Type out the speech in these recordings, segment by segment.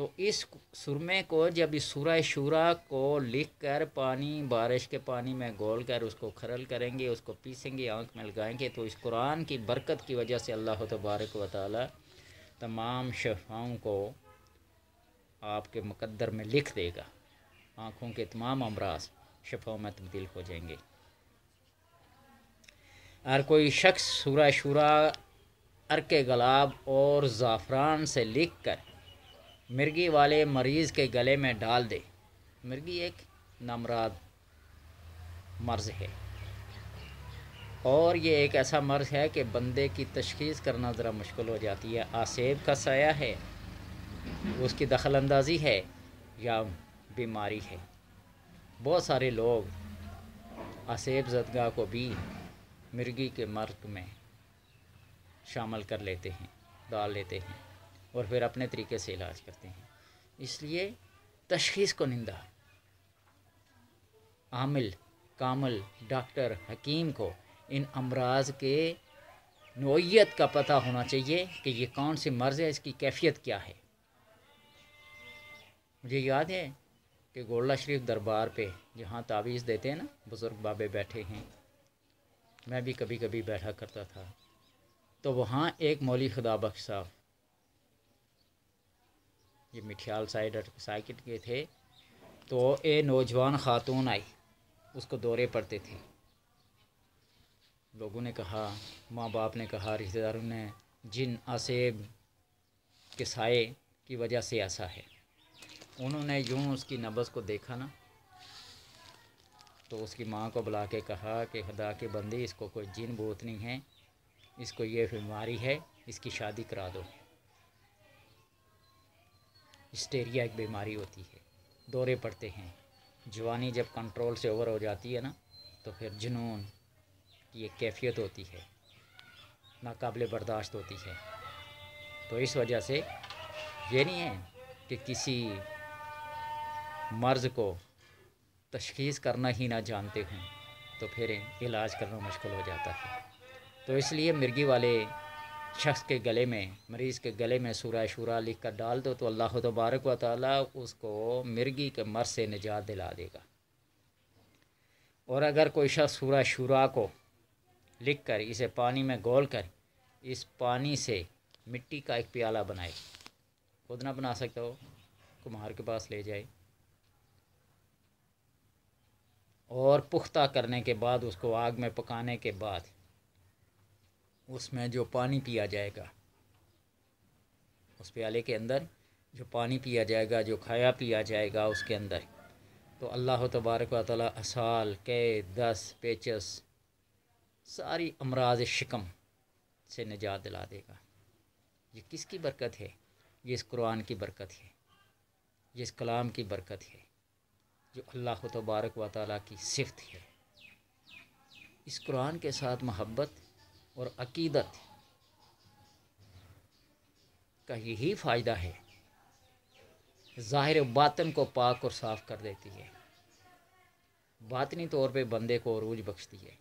تو اس سرمے کو جب اس سورہ شورا کو لکھ کر پانی بارش کے پانی میں گول کر اس کو کھرل کریں گے، اس کو پیسیں گے، آنکھ میں لگائیں گے، تو اس قرآن کی برکت کی وجہ سے اللہ تبارک و تعالی تمام شفاؤں کو آپ کے مقدر میں لکھ دے گا، آنکھوں کے تمام امراض شفاؤں میں تبدیل ہو جائیں گے۔ اگر کوئی شخص سورہ شورا عرق گلاب اور زعفران سے لکھ کر مرگی والے مریض کے گلے میں ڈال دے، مرگی ایک نامراد مرض ہے، اور یہ ایک ایسا مرض ہے کہ بندے کی تشخیص کرنا ذرا مشکل ہو جاتی ہے، آسیب کا سایہ ہے، اس کی دخل اندازی ہے یا بیماری ہے۔ بہت سارے لوگ آسیب زدگاہ کو بھی مرگی کے مرض میں شامل کر لیتے ہیں، ڈال لیتے ہیں، اور پھر اپنے طریقے سے علاج کرتے ہیں۔ اس لیے تشخیص کو نندا عامل کامل ڈاکٹر حکیم کو ان امراض کے نوعیت کا پتہ ہونا چاہیے کہ یہ کون سی مرض ہے، اس کی کیفیت کیا ہے۔ مجھے یاد ہے کہ گولڑا شریف دربار پہ جہاں تعویذ دیتے ہیں نا، بزرگ بابے بیٹھے ہیں، میں بھی کبھی کبھی بیٹھا کرتا تھا، تو وہاں ایک مولوی خدا بخش صاحب یہ مٹھیال سائیکٹ کے تھے، تو ایک نوجوان خاتون آئی، اس کو دورے پڑتے تھے، لوگوں نے کہا، ماں باپ نے کہا، رشتہ داروں نے، جن آسیب کے سائے کی وجہ سے ایسا ہے۔ انہوں نے یوں اس کی نبض کو دیکھا نا، تو اس کی ماں کو بلا کے کہا کہ خدا کے بندے، اس کو کوئی جن بوت نہیں ہے، اس کو یہ بیماری ہے، اس کی شادی کرا دو۔ ہسٹیریا ایک بیماری ہوتی ہے، دورے پڑتے ہیں، جوانی جب کنٹرول سے اوور ہو جاتی ہے نا، تو پھر جنون کی ایک کیفیت ہوتی ہے، ناقابل برداشت ہوتی ہے۔ تو اس وجہ سے یہ نہیں ہے کہ کسی مرض کو تشخیص کرنا ہی نہ جانتے ہوں تو پھر علاج کرنا مشکل ہو جاتا ہے۔ تو اس لیے مرگی والے شخص کے گلے میں، مریض کے گلے میں سورہ شورا لکھ کر ڈال دو، تو اللہ تبارک و تعالیٰ اس کو مرگی کے مرض سے نجات دلا دے گا۔ اور اگر کوئی شخص سورہ شورا کو لکھ کر اسے پانی میں گول کر اس پانی سے مٹی کا ایک پیالہ بنائے، خود نہ بنا سکتا ہو، کمہار کے پاس لے جائے، اور پختہ کرنے کے بعد اس کو آگ میں پکانے کے بعد اس میں جو پانی پیا جائے گا، اس پیالے کے اندر جو پانی پیا جائے گا، جو کھایا پیا جائے گا اس کے اندر، تو اللہ تبارک و تعالیٰ اسال، قید، دست، پیچس، ساری امراض شکم سے نجات دلا دے گا۔ یہ کس کی برکت ہے؟ یہ اس قرآن کی برکت ہے، یہ اس کلام کی برکت ہے، جو اللہ تبارک و تعالیٰ کی صفت ہے۔ اس قرآن کے ساتھ محبت اور عقیدت کا یہی فائدہ ہے، ظاہر و باطن کو پاک اور صاف کر دیتی ہے، باطنی طور پہ بندے کو عروج بخشتی ہے،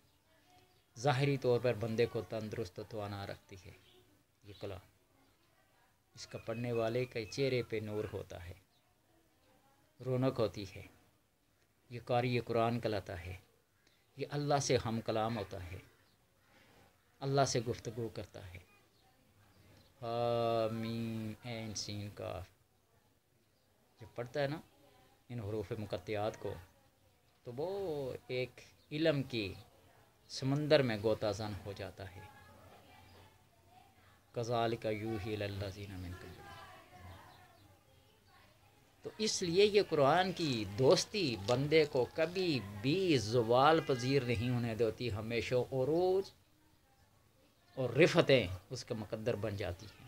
ظاہری طور پر بندے کو تندرست و توانا رکھتی ہے۔ یہ کلام اس کا پڑھنے والے کے چہرے پہ نور ہوتا ہے، رونق ہوتی ہے، یہ قاری قرآن کہلاتا ہے، یہ اللہ سے ہم کلام ہوتا ہے، اللہ سے گفتگو کرتا ہے۔ حامیم عین سین کاف جب پڑھتا ہے نا ان حروف مقطعات کو، تو وہ ایک علم کی سمندر میں غوطہ زن ہو جاتا ہے۔ کذالک یوحی الی الذین من قبلکم۔ تو اس لیے یہ قرآن کی دوستی بندے کو کبھی بھی زوال پذیر نہیں ہونے دیتی، ہمیشہ عروج اور رفتیں اس کا مقدر بن جاتی ہیں۔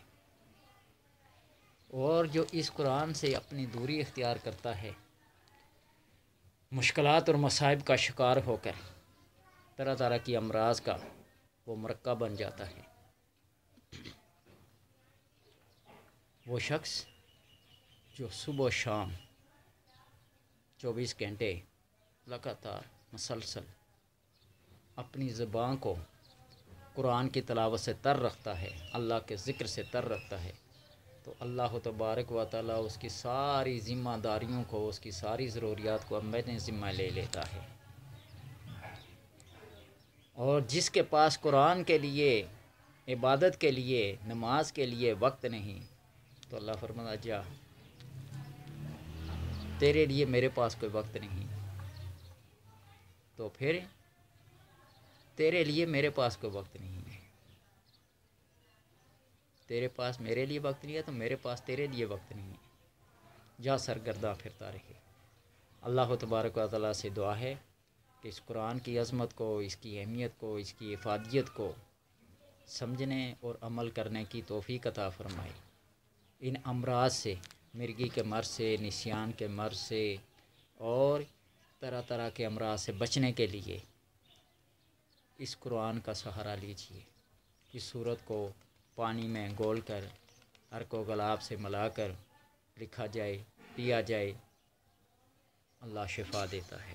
اور جو اس قرآن سے اپنی دوری اختیار کرتا ہے، مشکلات اور مصائب کا شکار ہو کر طرح طرح کی امراض کا وہ مرکب بن جاتا ہے۔ وہ شخص جو صبح و شام 24 گھنٹے لگاتار مسلسل اپنی زبان کو قرآن کی تلاوت سے تر رکھتا ہے، اللہ کے ذکر سے تر رکھتا ہے، تو اللہ تبارک و تعالیٰ اس کی ساری ذمہ داریوں کو، اس کی ساری ضروریات کو اپنے ذمہ لے لیتا ہے۔ اور جس کے پاس قرآن کے لیے، عبادت کے لیے، نماز کے لیے وقت نہیں، تو اللہ فرماتا جا، تیرے لیے میرے پاس کوئی وقت نہیں، تو پھر تیرے لیے میرے پاس کوئی وقت نہیں ہے، تیرے پاس میرے لیے وقت نہیں ہے تو میرے پاس تیرے لیے وقت نہیں ہے، جا سرگرداں پھرتا رہے۔ اللہ تبارک و تعالیٰ سے دعا ہے کہ اس قرآن کی عظمت کو، اس کی اہمیت کو، اس کی افادیت کو سمجھنے اور عمل کرنے کی توفیق عطا فرمائے۔ ان امراض سے، مرگی کے مرض سے، نسیان کے مرض سے اور طرح طرح کے امراض سے بچنے کے لیے اس قرآن کا سہارا لیجیے۔ اس سورت کو پانی میں گول کر، عرق و گلاب سے ملا کر لکھا جائے، پیا جائے، اللہ شفا دیتا ہے۔